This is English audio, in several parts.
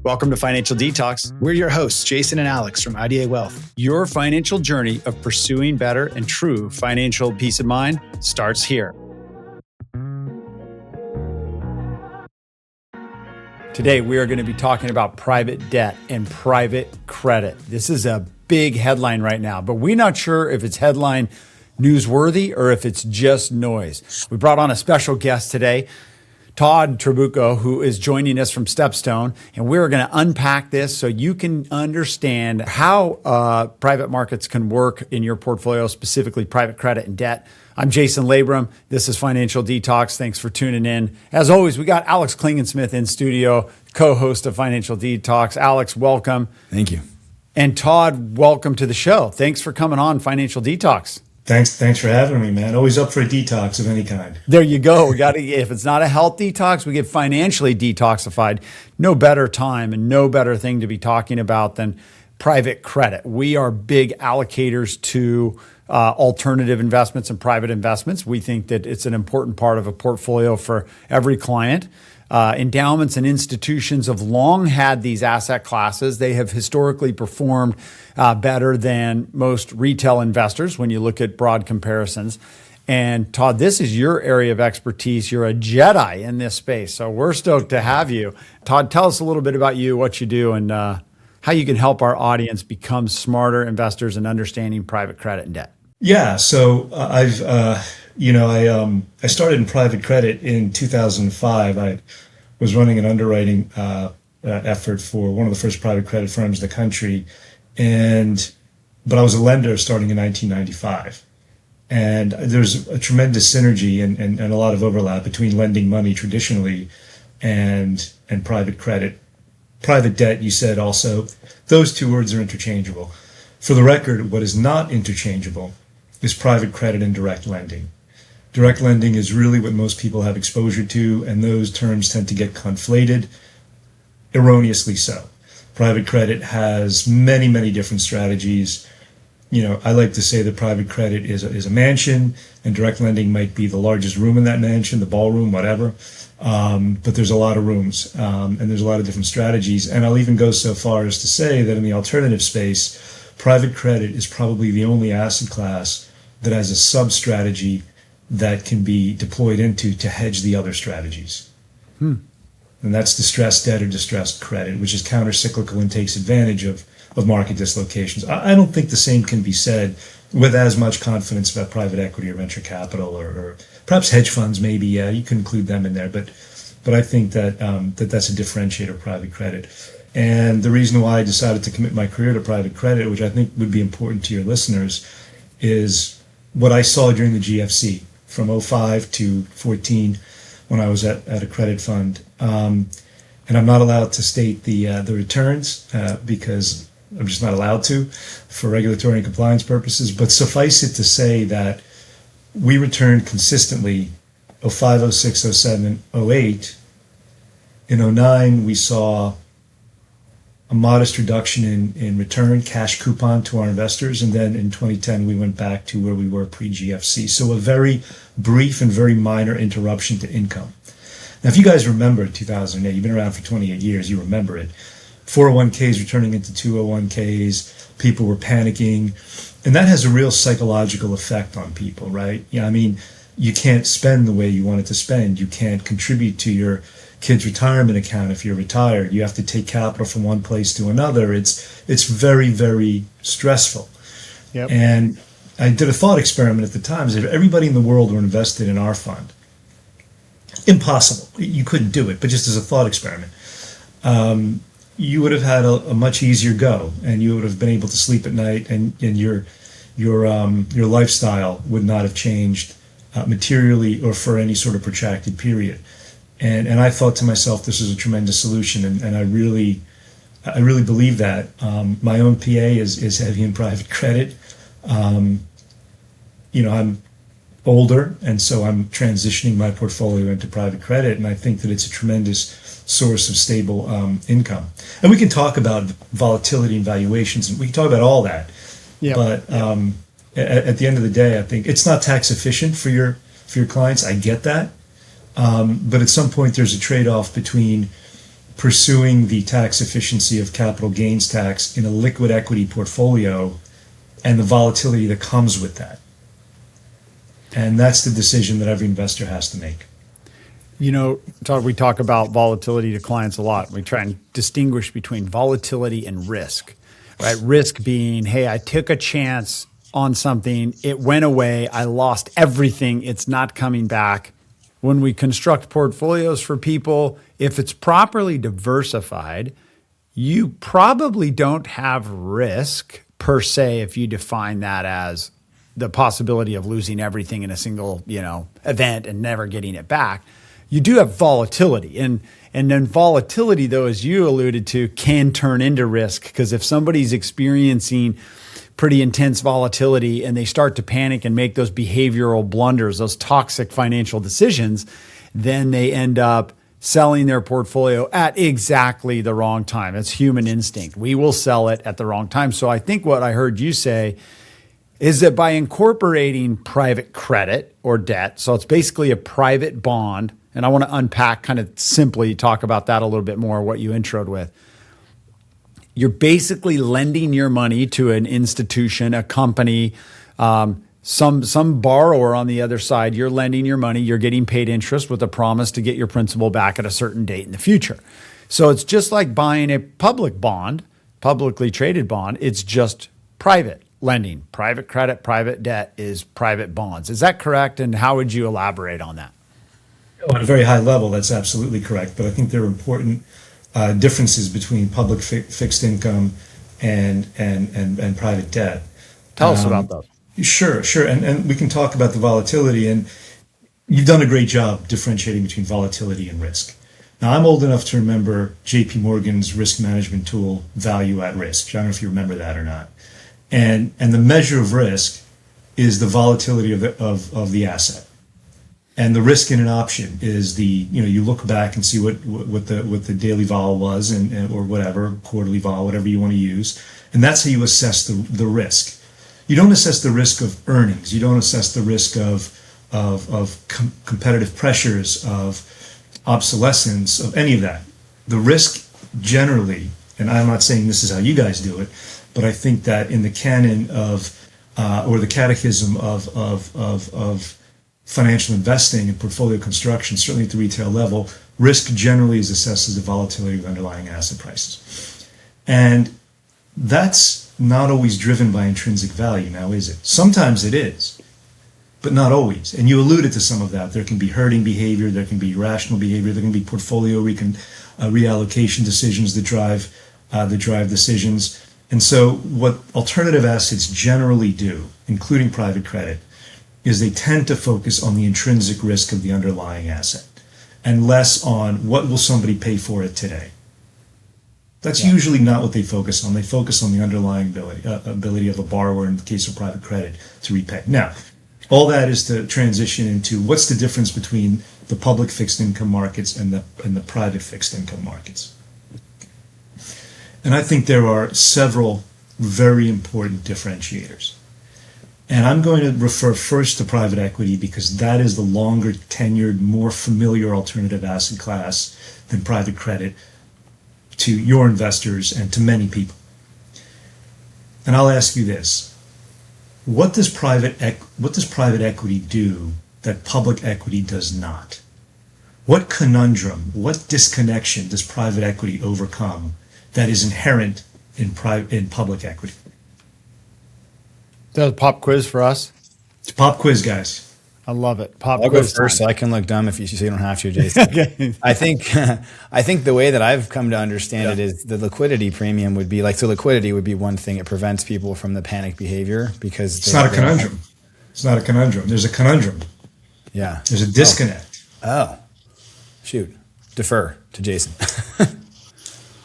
Welcome to Financial Detox. We're your hosts, Jason and Alex from IDA Wealth. Your financial journey of pursuing better and true financial peace of mind starts here. Today, we are going to be talking about private debt and private credit. This is a big headline right now, but we're not sure if it's headline newsworthy or if it's just noise. We brought on a special guest today, Todd Trabocco, who is joining us from StepStone, and we're going to unpack this so you can understand how private markets can work in your portfolio, specifically private credit and debt. I'm Jason Labrum. This is Financial Detox. Thanks for tuning in. As always, we got Alex Klingensmith in studio, co-host of Financial Detox. Alex, welcome. Thank you. And Todd, welcome to the show. Thanks for coming on Financial Detox. Thanks for having me, man. Always up for a detox of any kind. There you go. We got to, if it's not a health detox, we get financially detoxified. No better time and no better thing to be talking about than private credit. We are big allocators to alternative investments and private investments. We think that it's an important part of a portfolio for every client. Endowments and institutions have long had these asset classes. They have historically performed better than most retail investors when you look at broad comparisons. And Todd, this is your area of expertise. You're a Jedi in this space. So we're stoked to have you. Todd, tell us a little bit about you, what you do, and how you can help our audience become smarter investors in understanding private credit and debt. Yeah, so I started in private credit in 2005. I was running an underwriting effort for one of the first private credit firms in the country, but I was a lender starting in 1995. And there's a tremendous synergy and a lot of overlap between lending money traditionally and private credit. Private debt, you said also, those two words are interchangeable. For the record, what is not interchangeable is private credit and direct lending. Direct lending is really what most people have exposure to, and those terms tend to get conflated, erroneously so. Private credit has many, many different strategies. You know, I like to say that private credit is a mansion, and direct lending might be the largest room in that mansion, the ballroom, whatever. But there's a lot of rooms, and there's a lot of different strategies. And I'll even go so far as to say that in the alternative space, private credit is probably the only asset class that has a sub-strategy that can be deployed into to hedge the other strategies. And that's distressed debt or distressed credit, which is counter-cyclical and takes advantage of market dislocations. I don't think the same can be said with as much confidence about private equity or venture capital or perhaps hedge funds. Maybe, yeah, you can include them in there. But I think that that's a differentiator of private credit. And the reason why I decided to commit my career to private credit, which I think would be important to your listeners, is what I saw during the GFC from 05 to 14 when I was at a credit fund. And I'm not allowed to state the returns because I'm just not allowed to for regulatory and compliance purposes. But suffice it to say that we returned consistently 05, 06, 07, 08. In 09, we saw a modest reduction in return, cash coupon to our investors. And then in 2010, we went back to where we were pre-GFC. So a very brief and very minor interruption to income. Now, if you guys remember 2008, you've been around for 28 years, you remember it. 401ks returning into 201ks, people were panicking. And that has a real psychological effect on people, right? Yeah, I mean, you can't spend the way you wanted to spend. You can't contribute to your kid's retirement account if you're retired. You have to take capital from one place to another. It's very, very stressful. Yep. And I did a thought experiment at the time. If everybody in the world were invested in our fund, impossible. You couldn't do it, but just as a thought experiment, you would have had a much easier go, and you would have been able to sleep at night, and your lifestyle would not have changed materially or for any sort of protracted period. And I thought to myself, this is a tremendous solution, and I really believe that. My own PA is heavy in private credit. I'm older, and so I'm transitioning my portfolio into private credit, and I think that it's a tremendous source of stable income. And we can talk about volatility and valuations, and we can talk about all that. Yep. But at the end of the day, I think it's not tax efficient for your clients. I get that. But at some point, there's a trade-off between pursuing the tax efficiency of capital gains tax in a liquid equity portfolio and the volatility that comes with that. And that's the decision that every investor has to make. Todd, we talk about volatility to clients a lot. We try and distinguish between volatility and risk, right? Risk being, hey, I took a chance on something, it went away, I lost everything, it's not coming back. When we construct portfolios for people, if it's properly diversified, you probably don't have risk per se if you define that as the possibility of losing everything in a single, event and never getting it back. You do have volatility. And then volatility, though, as you alluded to, can turn into risk, because if somebody's experiencing pretty intense volatility and they start to panic and make those behavioral blunders, those toxic financial decisions, then they end up selling their portfolio at exactly the wrong time. It's human instinct. We will sell it at the wrong time. So I think what I heard you say is that by incorporating private credit or debt, so it's basically a private bond, and I want to unpack, kind of simply talk about that a little bit more, what you introed with. You're basically lending your money to an institution, a company, some borrower on the other side. You're lending your money, you're getting paid interest with a promise to get your principal back at a certain date in the future. So it's just like buying a public bond, publicly traded bond. It's just private lending. Private credit, private debt is private bonds. Is that correct? And how would you elaborate on that? At a very high level, that's absolutely correct. But I think there are important differences between public fixed income and private debt. Tell us about those. Sure. And we can talk about the volatility. And you've done a great job differentiating between volatility and risk. Now, I'm old enough to remember JP Morgan's risk management tool, Value at Risk. I don't know if you remember that or not. And the measure of risk is the volatility of the asset. And the risk in an option is you look back and see what the daily vol was and or whatever, quarterly vol, whatever you want to use. And that's how you assess the risk. You don't assess the risk of earnings. You don't assess the risk of competitive pressures, of obsolescence, of any of that. The risk generally, and I'm not saying this is how you guys do it, but I think that in the canon of or the catechism of financial investing and portfolio construction, certainly at the retail level, risk generally is assessed as the volatility of underlying asset prices. And that's not always driven by intrinsic value now, is it? Sometimes it is, but not always. And you alluded to some of that. There can be herding behavior, there can be irrational behavior, there can be portfolio reallocation decisions that drive decisions. And so what alternative assets generally do, including private credit, is they tend to focus on the intrinsic risk of the underlying asset and less on what will somebody pay for it today. That's usually not what they focus on. They focus on the underlying ability of a borrower, in the case of private credit, to repay. Now, all that is to transition into what's the difference between the public fixed income markets and the private fixed income markets. And I think there are several very important differentiators. And I'm going to refer first to private equity because that is the longer tenured, more familiar alternative asset class than private credit to your investors and to many people. And I'll ask you this. What does private equity do that public equity does not? What conundrum, what disconnection does private equity overcome that is inherent in public equity? That's a pop quiz for us. It's a pop quiz, guys. I love it. I'll go first so I can look dumb so you don't have to, Jason. Okay. I think the way that I've come to understand it is the liquidity premium would be so liquidity would be one thing. It prevents people from the panic behavior because it's not a conundrum. It's not a conundrum. There's a conundrum. Yeah. There's a disconnect. Oh. Shoot. Defer to Jason.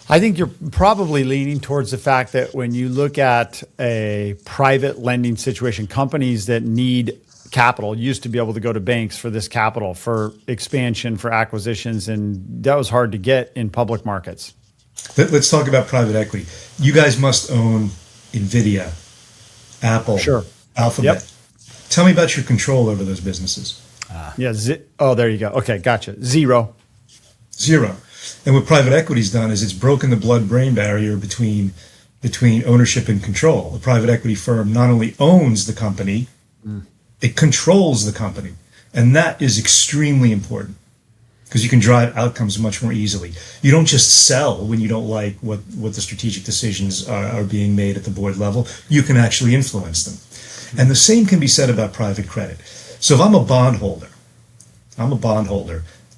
I think you're probably leaning towards the fact that when you look at a private lending situation, companies that need capital used to be able to go to banks for this capital, for expansion, for acquisitions, and that was hard to get in public markets. Let's talk about private equity. You guys must own NVIDIA, Apple, sure. Alphabet. Yep. Tell me about your control over those businesses. There you go. Okay, gotcha. Zero. And what private equity's done is it's broken the blood-brain barrier between ownership and control. The private equity firm not only owns the company, it controls the company. And that is extremely important because you can drive outcomes much more easily. You don't just sell when you don't like what the strategic decisions are being made at the board level. You can actually influence them. And the same can be said about private credit. So if I'm a bondholder,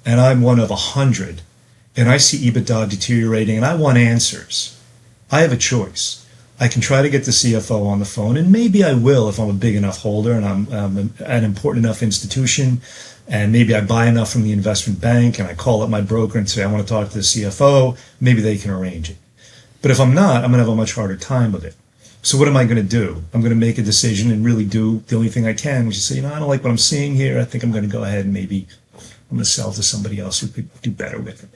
and I'm one of 100, and I see EBITDA deteriorating, and I want answers, I have a choice. I can try to get the CFO on the phone, and maybe I will if I'm a big enough holder and I'm an important enough institution, and maybe I buy enough from the investment bank, and I call up my broker and say, I want to talk to the CFO. Maybe they can arrange it. But if I'm not, I'm going to have a much harder time with it. So what am I going to do? I'm going to make a decision and really do the only thing I can, which is say, I don't like what I'm seeing here. I think I'm going to go ahead and maybe I'm going to sell to somebody else who could do better with it.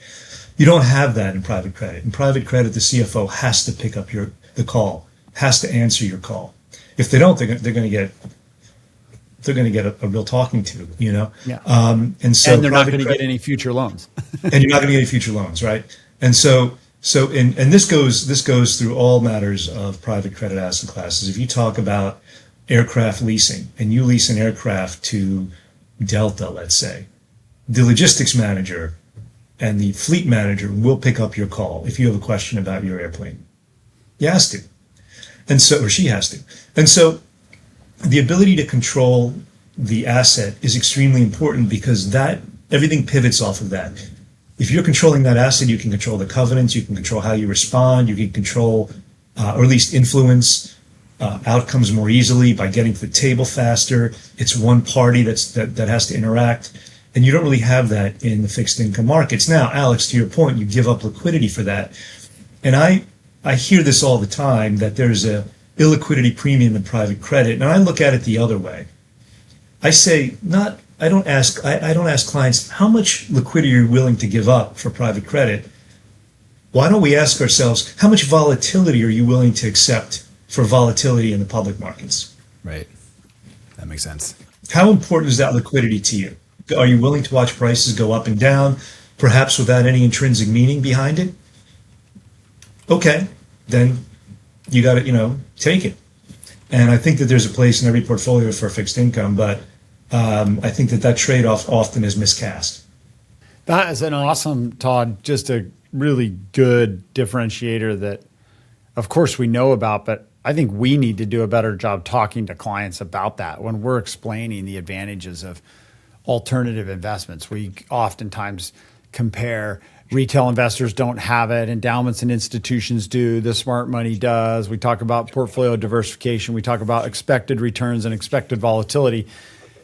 You don't have that in private credit. In private credit, the CFO has to pick up the call, has to answer your call. If they don't, they're going to get a real talking to, Yeah. And they're not going to get any future loans. And you're not going to get any future loans, right? And so this goes through all matters of private credit asset classes. If you talk about aircraft leasing and you lease an aircraft to Delta, let's say, the logistics manager and the fleet manager will pick up your call if you have a question about your airplane. He has to. And so, or she has to. And so the ability to control the asset is extremely important because that everything pivots off of that. If you're controlling that asset, you can control the covenants, you can control how you respond, you can control, or at least influence outcomes more easily by getting to the table faster. It's one party that has to interact. And you don't really have that in the fixed income markets. Now, Alex, to your point, you give up liquidity for that. And I hear this all the time, that there's a illiquidity premium in private credit. And I look at it the other way. I say, I don't ask clients, how much liquidity are you willing to give up for private credit? Why don't we ask ourselves, how much volatility are you willing to accept for volatility in the public markets? Right. That makes sense. How important is that liquidity to you? Are you willing to watch prices go up and down, perhaps without any intrinsic meaning behind it? Okay, then you got to, take it. And I think that there's a place in every portfolio for fixed income, but I think that trade-off often is miscast. That is an awesome, Todd, just a really good differentiator that, of course, we know about, but I think we need to do a better job talking to clients about that when we're explaining the advantages of alternative investments. We oftentimes compare retail investors don't have it, endowments and institutions do, the smart money does. We talk about portfolio diversification. We talk about expected returns and expected volatility.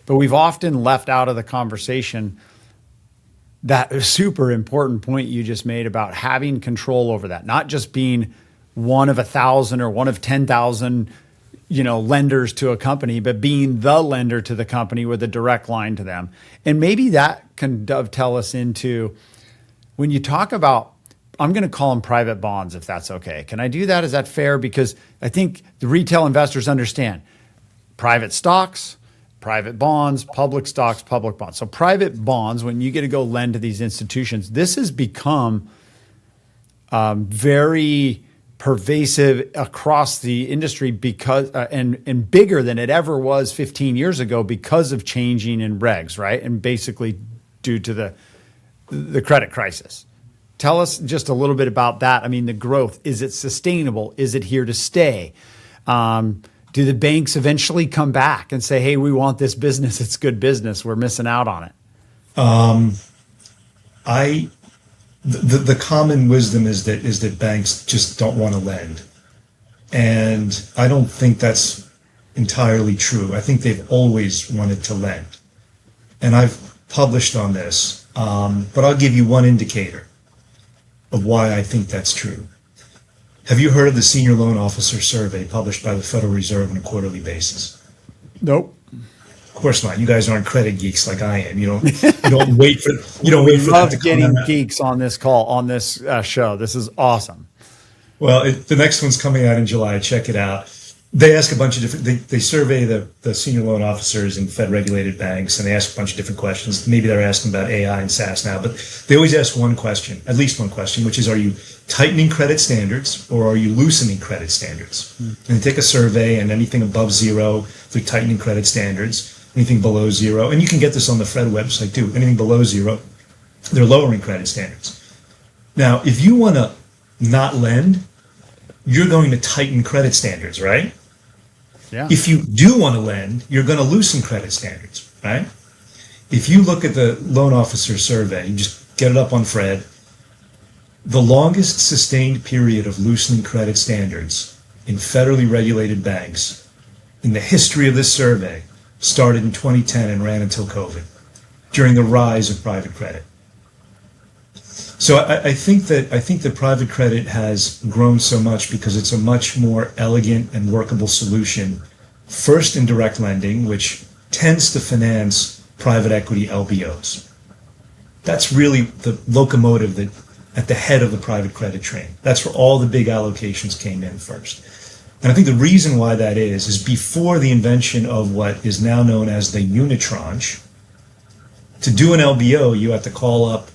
But we've often left out of the conversation that super important point you just made about having control over that, not just being one of 1,000 or one of 10,000 lenders to a company, but being the lender to the company with a direct line to them. And maybe that can dovetail us into when you talk about, I'm going to call them private bonds, if that's okay. Can I do that? Is that fair? Because I think the retail investors understand private stocks, private bonds, public stocks, public bonds. So private bonds, when you get to go lend to these institutions, this has become very pervasive across the industry because and bigger than it ever was 15 years ago because of changing in regs, right? And basically due to the credit crisis. Tell us just a little bit about that. I mean, the growth, is it sustainable? Is it here to stay? Do the banks eventually come back and say, hey, we want this business. It's good business. We're missing out on it. The common wisdom is that banks just don't want to lend. And I don't think that's entirely true. I think they've always wanted to lend. And I've published on this, but I'll give you one indicator of why I think that's true. Have you heard of the Senior Loan Officer Survey published by the Federal Reserve on a quarterly basis? Nope. Of course not. You guys aren't credit geeks like I am. You don't wait for that to come getting out. geeks on this call, on this show. This is awesome. Well, the next one's coming out in July. Check it out. They ask a bunch of different, they survey the senior loan officers in Fed regulated banks, and they ask a bunch of different questions. Maybe they're asking about AI and SaaS now, but they always ask one question, at least one question, which is, are you tightening credit standards or are you loosening credit standards? And they take a survey, and anything above zero, they're tightening credit standards, anything below zero, and you can get this on the Fed website too, anything below zero, they're lowering credit standards. Now, if you want to not lend, you're going to tighten credit standards, right? Yeah. If you do want to lend, you're going to loosen credit standards, right? If you look at the loan officer survey, you just get it up on Fred, the longest sustained period of loosening credit standards in federally regulated banks in the history of this survey started in 2010 and ran until COVID, during the rise of private credit. So I think that private credit has grown so much because it's a much more elegant and workable solution. First, in direct lending, which tends to finance private equity LBOs. That's really the locomotive that at the head of the private credit train. That's where all the big allocations came in first. And I think the reason why that is before the invention of what is now known as the unitranche. To do an LBO, you have to call up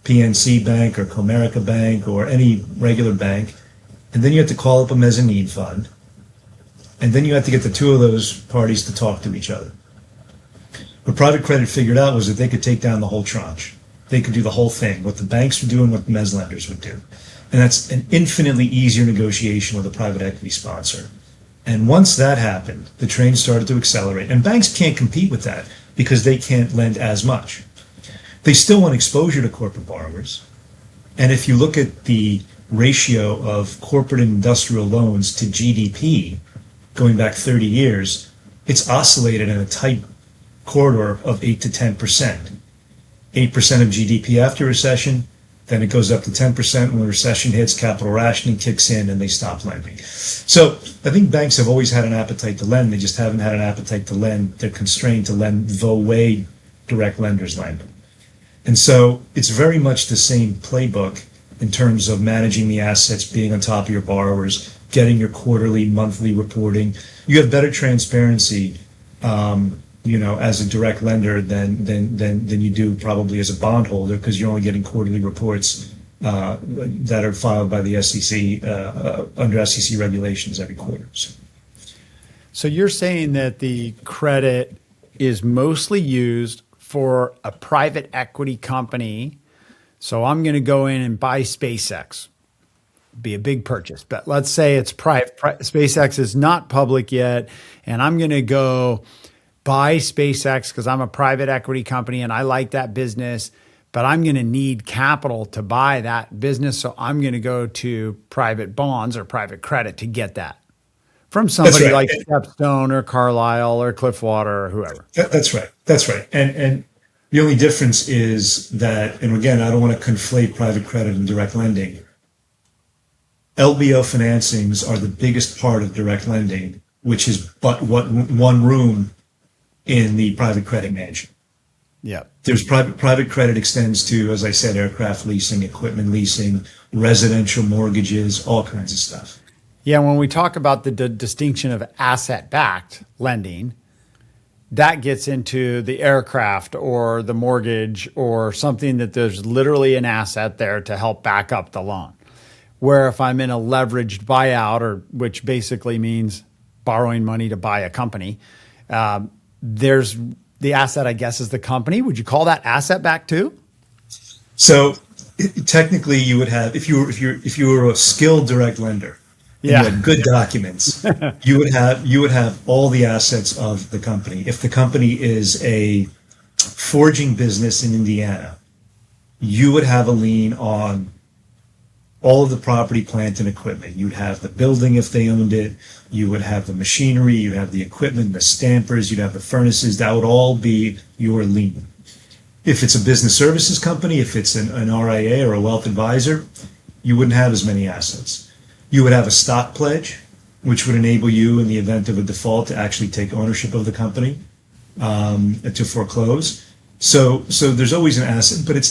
PNC Bank or Comerica Bank or any regular bank, and then you have to call up a mezzanine fund, and then you have to get the two of those parties to talk to each other. What private credit figured out was that they could take down the whole tranche. They could do the whole thing, what the banks would do and what the mezz lenders would do. And that's an infinitely easier negotiation with a private equity sponsor. And once that happened, the train started to accelerate. And banks can't compete with that because they can't lend as much. They still want exposure to corporate borrowers. And if you look at the ratio of corporate and industrial loans to GDP going back 30 years, it's oscillated in a tight corridor of 8 to 10%. 8% of GDP after recession, then it goes up to 10% when the recession hits, capital rationing kicks in, and they stop lending. So I think banks have always had an appetite to lend. They just haven't had an appetite to lend. They're constrained to lend the way direct lenders lend. And so it's very much the same playbook in terms of managing the assets, being on top of your borrowers, getting your quarterly, monthly reporting. You have better transparency, as a direct lender than you do probably as a bondholder, because you're only getting quarterly reports that are filed by the SEC under SEC regulations every quarter. So you're saying that the credit is mostly used for a private equity company. So I'm going to go in and buy SpaceX, be a big purchase, but let's say it's private. SpaceX is not public yet. And I'm going to go buy SpaceX because I'm a private equity company and I like that business, but I'm going to need capital to buy that business. So I'm going to go to private bonds or private credit to get that from somebody like StepStone or Carlyle or Cliffwater or whoever. That's right. And the only difference is that, and again, I don't want to conflate private credit and direct lending. LBO financings are the biggest part of direct lending, which is but one room in the private credit mansion. Yeah. There's private credit extends to, as I said, aircraft leasing, equipment leasing, residential mortgages, all kinds of stuff. Yeah, when we talk about the distinction of asset-backed lending, that gets into the aircraft or the mortgage or something that there's literally an asset there to help back up the loan. Where if I'm in a leveraged buyout, or which basically means borrowing money to buy a company, there's the asset, I guess, is the company. Would you call that asset-backed too? So technically, you would have, if you were a skilled direct lender, you had good documents, you would have all the assets of the company. If the company is a forging business in Indiana, you would have a lien on all of the property, plant, and equipment. You'd have the building if they owned it. You would have the machinery. You'd have the equipment, the stampers. You'd have the furnaces. That would all be your lien. If it's a business services company, if it's an RIA or a wealth advisor, you wouldn't have as many assets. You would have a stock pledge, which would enable you, in the event of a default, to actually take ownership of the company, to foreclose. So there's always an asset, but it's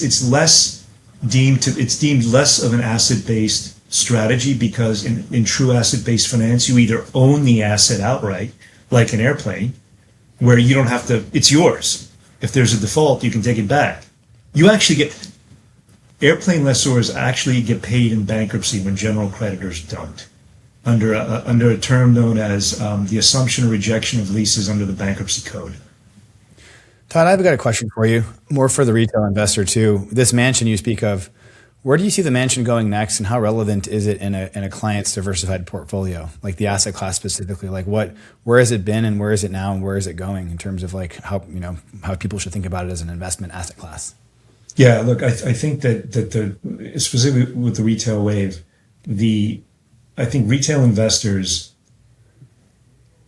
deemed less of an asset-based strategy because in true asset-based finance, you either own the asset outright, like an airplane, where you don't have to, it's yours. If there's a default, you can take it back. You actually get, airplane lessors actually get paid in bankruptcy when general creditors don't, under a term known as the assumption or rejection of leases under the bankruptcy code. Todd, I've got a question for you, more for the retail investor too. This mansion you speak of, where do you see the mansion going next, and how relevant is it in a client's diversified portfolio, like the asset class specifically? Like where has it been, and where is it now, and where is it going in terms of like how people should think about it as an investment asset class? Yeah, look, I think that the specifically with the retail wave, I think retail investors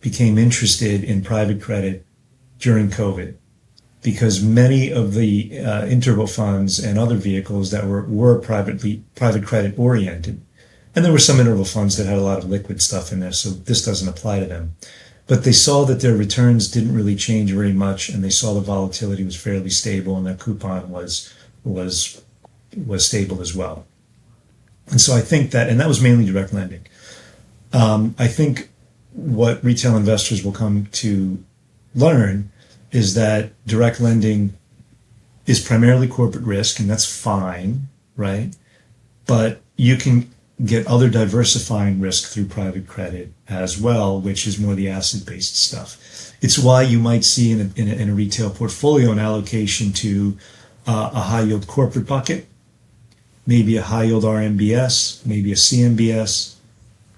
became interested in private credit during COVID, because many of the interval funds and other vehicles that were private credit oriented, and there were some interval funds that had a lot of liquid stuff in there, so this doesn't apply to them. But they saw that their returns didn't really change very much, and they saw the volatility was fairly stable, and their coupon was stable as well. And so I think that, and that was mainly direct lending. I think what retail investors will come to learn is that direct lending is primarily corporate risk, and that's fine, right? But you can get other diversifying risk through private credit as well, which is more the asset-based stuff. It's why you might see in a retail portfolio an allocation to a high-yield corporate bucket, maybe a high-yield RMBS, maybe a CMBS,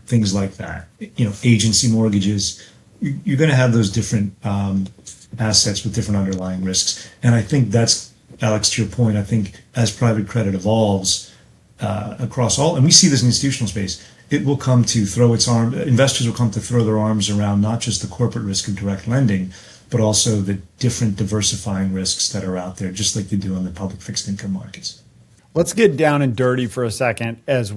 things like that. Agency mortgages. You're going to have those different assets with different underlying risks. And I think that's, Alex, to your point, I think as private credit evolves across all, and we see this in the institutional space, it will come to investors will come to throw their arms around not just the corporate risk of direct lending, but also the different diversifying risks that are out there, just like they do in the public fixed income markets. Let's get down and dirty for a second and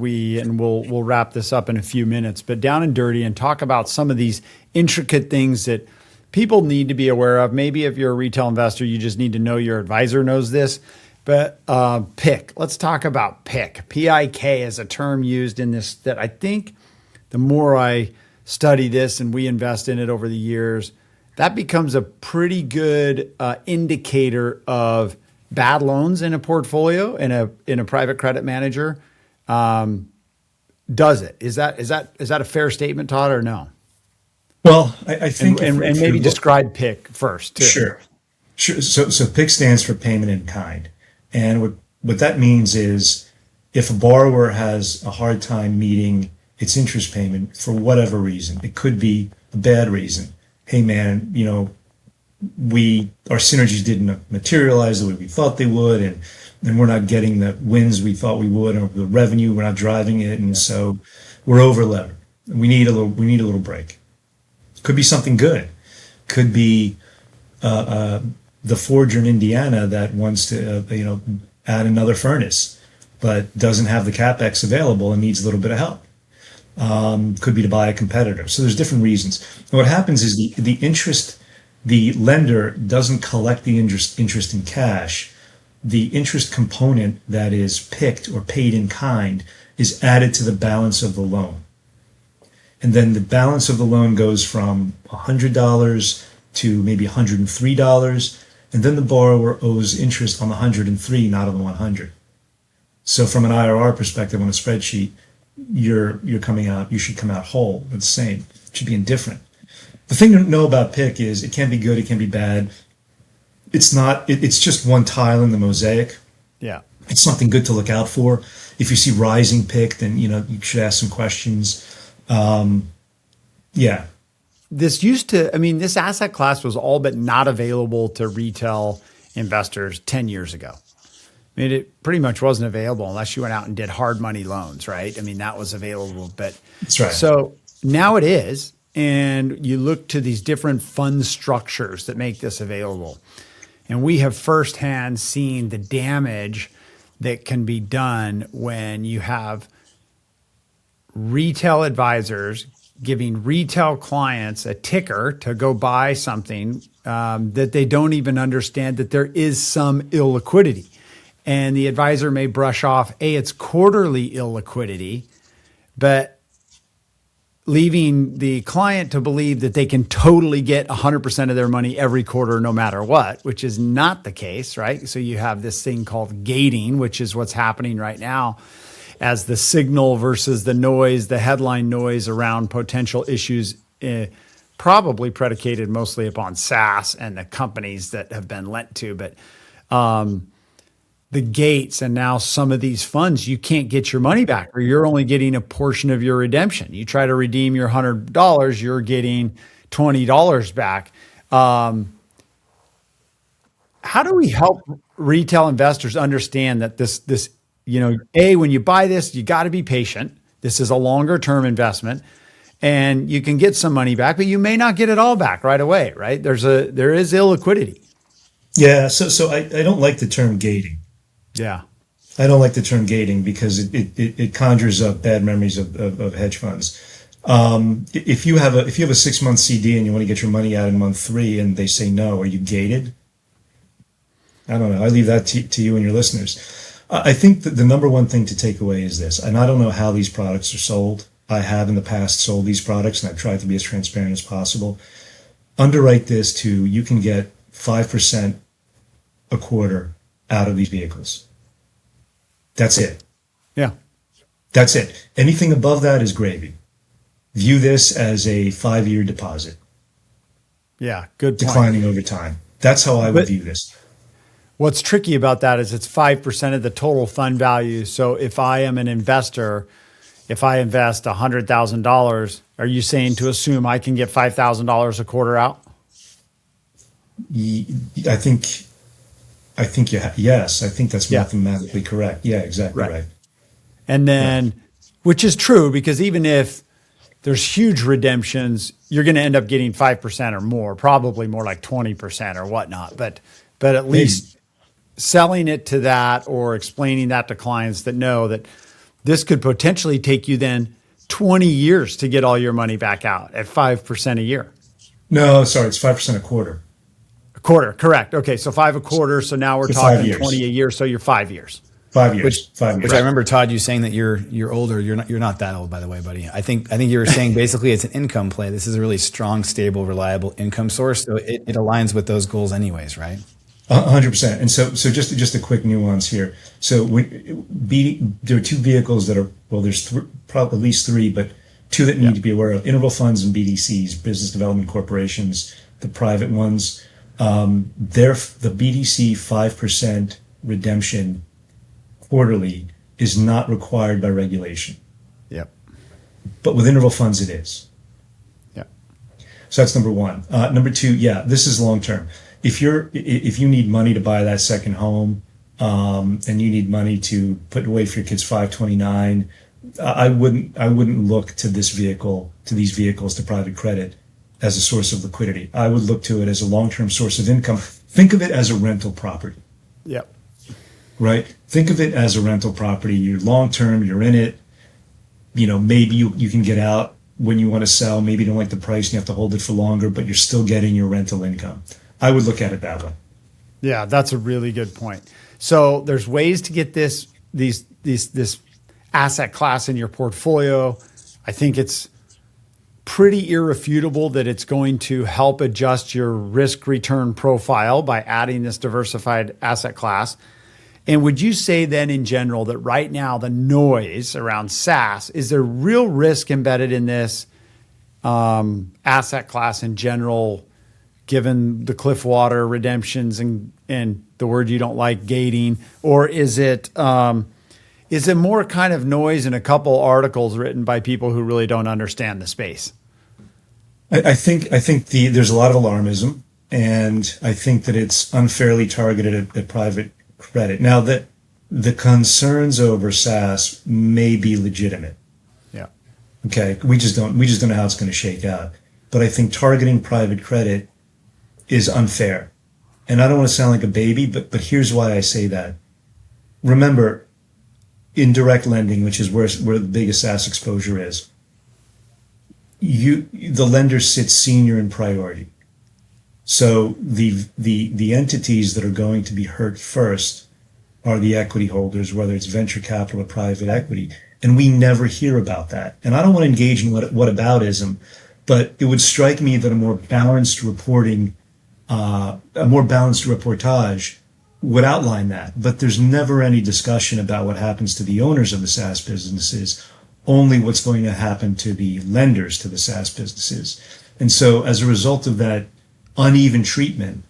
we'll wrap this up in a few minutes, but down and dirty and talk about some of these intricate things that people need to be aware of. Maybe if you're a retail investor, you just need to know your advisor knows this. But PIK, let's talk about PIK. P-I-K is a term used in this that I think the more I study this and we invest in it over the years, that becomes a pretty good indicator of bad loans in a portfolio in a private credit manager. Does it? Is that a fair statement, Todd, or no? Well, I think, and maybe describe PIK first too. Sure. So PIK stands for payment in kind, and what that means is if a borrower has a hard time meeting its interest payment for whatever reason, it could be a bad reason. Hey man, our synergies didn't materialize the way we thought they would, and we're not getting the wins we thought we would, or the revenue, we're not driving it, and so we're over levered. We need a little break. Could be something good. Could be the forger in Indiana that wants to add another furnace, but doesn't have the capex available and needs a little bit of help. Could be to buy a competitor. So there's different reasons. And what happens is the lender doesn't collect the interest in cash. The interest component that is picked or paid in kind is added to the balance of the loan. And then the balance of the loan goes from $100 to maybe $103. And then the borrower owes interest on the 103, not on the 100. So from an IRR perspective on a spreadsheet, you should come out whole. It's the same. It should be indifferent. The thing to know about PIK is it can be good, it can be bad. It's just one tile in the mosaic. Yeah. It's something good to look out for. If you see rising PIK, then you should ask some questions. Yeah. This asset class was all but not available to retail investors 10 years ago. It pretty much wasn't available unless you went out and did hard money loans, right? That was available, but that's right. So now it is. And you look to these different fund structures that make this available. And we have firsthand seen the damage that can be done when you have retail advisors giving retail clients a ticker to go buy something that they don't even understand that there is some illiquidity. And the advisor may brush off, it's quarterly illiquidity, but leaving the client to believe that they can totally get 100% of their money every quarter, no matter what, which is not the case, right? So you have this thing called gating, which is what's happening right now as the signal versus the noise, the headline noise around potential issues, probably predicated mostly upon SaaS and the companies that have been lent to. But the gates and now some of these funds, you can't get your money back, or you're only getting a portion of your redemption. You try to redeem your $100, you're getting $20 back. How do we help retail investors understand that this, when you buy this, you got to be patient. This is a longer term investment and you can get some money back, but you may not get it all back right away, right? There is illiquidity. Yeah. So I don't like the term gating. Yeah. I don't like the term gating because it conjures up bad memories of hedge funds. If you have a 6-month CD and you want to get your money out in month 3 and they say no, are you gated? I don't know. I leave that to you and your listeners. I think that the number one thing to take away is this, and I don't know how these products are sold. I have in the past sold these products and I've tried to be as transparent as possible. Underwrite this to you can get 5% a quarter out of these vehicles. That's it. Yeah. That's it. Anything above that is gravy. View this as a 5-year deposit. Yeah, good point. Declining over time. That's how I would view this. What's tricky about that is it's 5% of the total fund value. So if I am an investor, if I invest $100,000, are you saying to assume I can get $5,000 a quarter out? I think yes. I think that's mathematically correct. Yeah, exactly right. And then, which is true, because even if there's huge redemptions, you're going to end up getting 5% or more, probably more like 20% or whatnot. But at least selling it to that or explaining that to clients that know that this could potentially take you then 20 years to get all your money back out at 5% a year. No, sorry, it's 5% a quarter. A quarter, correct. Okay, so 5 a quarter. So now we're talking 20 a year. So you're 5 years. 5 years. 5 years. Which I remember, Todd, you saying that you're older. You're not that old, by the way, buddy. I think you were saying basically it's an income play. This is a really strong, stable, reliable income source. So it aligns with those goals, anyways, right? 100%. And so just a quick nuance here. So there are 2 vehicles that are there's probably at least 3, but 2 that need to be aware of: interval funds and BDCs, business development corporations, the private ones. The BDC 5% redemption quarterly is not required by regulation. Yep. But with interval funds, it is. Yep. So that's number 1. Number 2, this is long term. If you need money to buy that second home, and you need money to put away for your kid's 529, I wouldn't look to these vehicles, to private credit, as a source of liquidity. I would look to it as a long-term source of income. Think of it as a rental property. Yep. Right? Think of it as a rental property. You're long-term, you're in it. Maybe you can get out when you want to sell. Maybe you don't like the price and you have to hold it for longer, but you're still getting your rental income. I would look at it that way. Yeah, that's a really good point. So there's ways to get this asset class in your portfolio. I think it's pretty irrefutable that it's going to help adjust your risk return profile by adding this diversified asset class. And would you say then in general that right now the noise around SaaS, is there real risk embedded in this asset class in general, given the cliff water redemptions and the word you don't like, gating? Or is it more kind of noise in a couple articles written by people who really don't understand the space? I think there's a lot of alarmism, and I think that it's unfairly targeted at private credit. Now, that the concerns over SaaS may be legitimate. Yeah. Okay. We just don't know how it's going to shake out. But I think targeting private credit is unfair. And I don't want to sound like a baby, but here's why I say that. Remember, in direct lending, which is where the biggest SaaS exposure is, the lender sits senior in priority. So the entities that are going to be hurt first are the equity holders, whether it's venture capital or private equity. And we never hear about that. And I don't want to engage in whataboutism, but it would strike me that a more balanced reportage would outline that. But there's never any discussion about what happens to the owners of the SaaS businesses, only what's going to happen to the lenders to the SaaS businesses. And so as a result of that uneven treatment,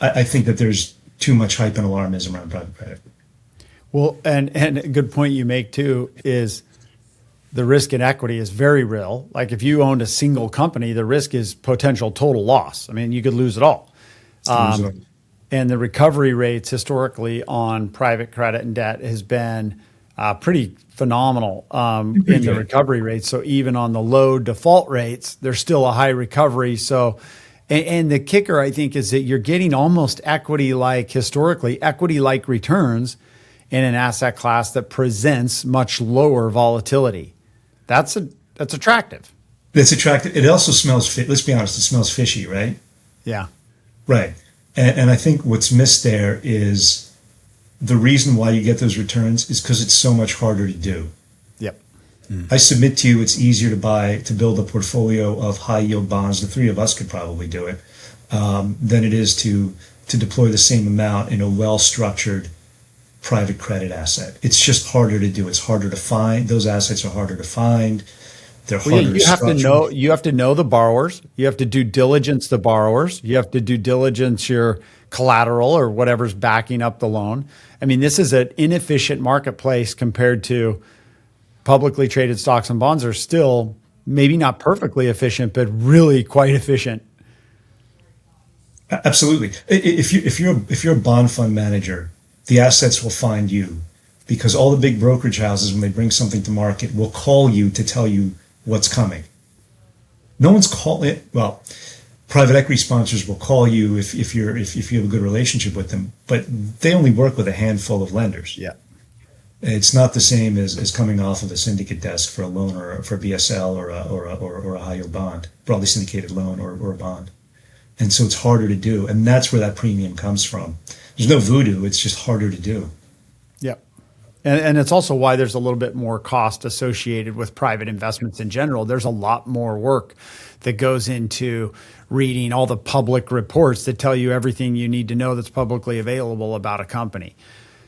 I think that there's too much hype and alarmism around private credit. Well, and a good point you make too is the risk in equity is very real. Like if you owned a single company, the risk is potential total loss. I mean, you could lose it all. And the recovery rates historically on private credit and debt has been pretty phenomenal in the recovery rates. So even on the low default rates, there's still a high recovery. So, and the kicker, I think, is that you're getting almost equity-like returns in an asset class that presents much lower volatility. That's attractive. It's attractive. It also smells, let's be honest, it smells fishy, right? Yeah. Right. And I think what's missed there is the reason why you get those returns is because it's so much harder to do. Yep. I submit to you it's easier to build a portfolio of high yield bonds. The three of us could probably do it, than it is to deploy the same amount in a well-structured private credit asset. It's just harder to do. It's harder to find. Those assets are harder to find. They're harder to structure. You have to know the borrowers. You have to due diligence the borrowers. You have to due diligence your collateral or whatever's backing up the loan. I mean, this is an inefficient marketplace compared to publicly traded stocks and bonds are still maybe not perfectly efficient, but really quite efficient. Absolutely. If you're a bond fund manager, the assets will find you because all the big brokerage houses, when they bring something to market, will call you to tell you what's coming. No one's calling it. Well, private equity sponsors will call you if you have a good relationship with them, but they only work with a handful of lenders. Yeah. It's not the same as coming off of a syndicate desk for a loan or for a BSL or a high yield bond, broadly syndicated loan or a bond. And so it's harder to do. And that's where that premium comes from. There's no voodoo. It's just harder to do. Yep. And it's also why there's a little bit more cost associated with private investments in general. There's a lot more work that goes into reading all the public reports that tell you everything you need to know that's publicly available about a company.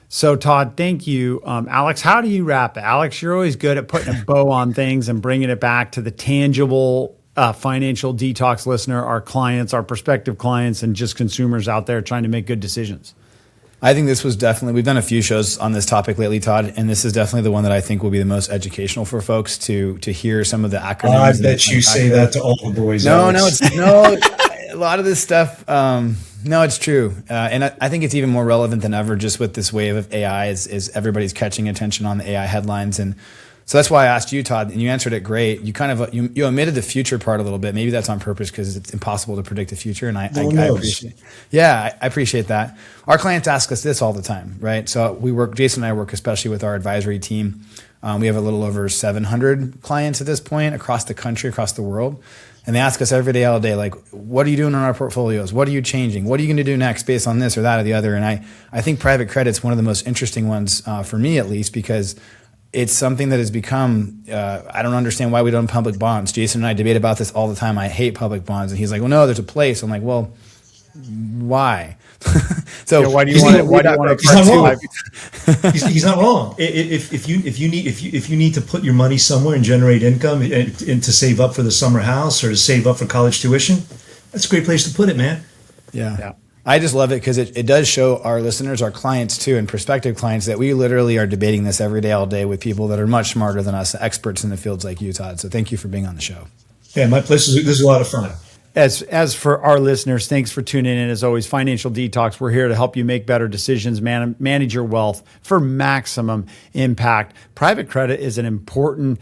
So, Todd, thank you. Alex, how do you wrap it? Alex, you're always good at putting a bow on things and bringing it back to the tangible financial detox listener, our clients, our prospective clients, and just consumers out there trying to make good decisions. I think this was definitely, we've done a few shows on this topic lately, Todd, and this is definitely the one that I think will be the most educational for folks to hear some of the acronyms. I bet you say that to all the boys. No, a lot of this stuff, no, it's true. And I think it's even more relevant than ever just with this wave of AI is everybody's catching attention on the AI headlines. And so that's why I asked you, Todd, and you answered it great. You kind of you omitted the future part a little bit. Maybe that's on purpose because it's impossible to predict the future. And I appreciate. Yeah, I appreciate that. Our clients ask us this all the time, right? So Jason and I work especially with our advisory team. We have a little over 700 clients at this point across the country, across the world. And they ask us every day, all day, like, what are you doing on our portfolios? What are you changing? What are you going to do next based on this or that or the other? And I think private credit's one of the most interesting ones for me, at least, because it's something that has become, I don't understand why we don't public bonds. Jason and I debate about this all the time. I hate public bonds. And he's like, well, no, there's a place. I'm like, well, why? So yeah, why do you want to? He's not wrong. If you need to put your money somewhere and generate income and to save up for the summer house or to save up for college tuition, that's a great place to put it, man. Yeah. I just love it because it does show our listeners, our clients too, and prospective clients that we literally are debating this every day, all day with people that are much smarter than us, experts in the fields like you, Todd. So thank you for being on the show. Yeah, my place this is a lot of fun. As for our listeners, thanks for tuning in. As always, Financial Detox, we're here to help you make better decisions, manage your wealth for maximum impact. Private credit is an important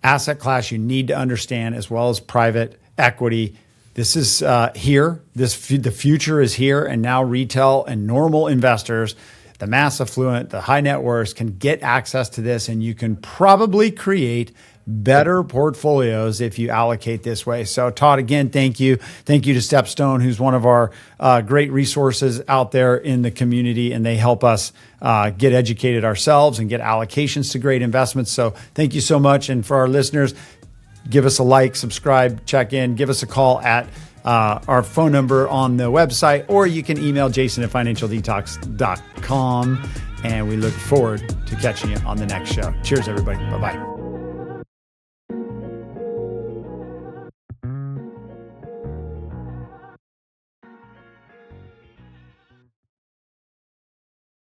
asset class you need to understand, as well as private equity. This is here. The future is here, and now retail and normal investors, the mass affluent, the high net worth can get access to this, and you can probably create better portfolios if you allocate this way. So Todd, again, thank you. Thank you to StepStone, who's one of our great resources out there in the community, and they help us get educated ourselves and get allocations to great investments. So thank you so much. And for our listeners, give us a like, subscribe, check in, give us a call at our phone number on the website, or you can email jason@financialdetox.com. And we look forward to catching you on the next show. Cheers, everybody. Bye-bye.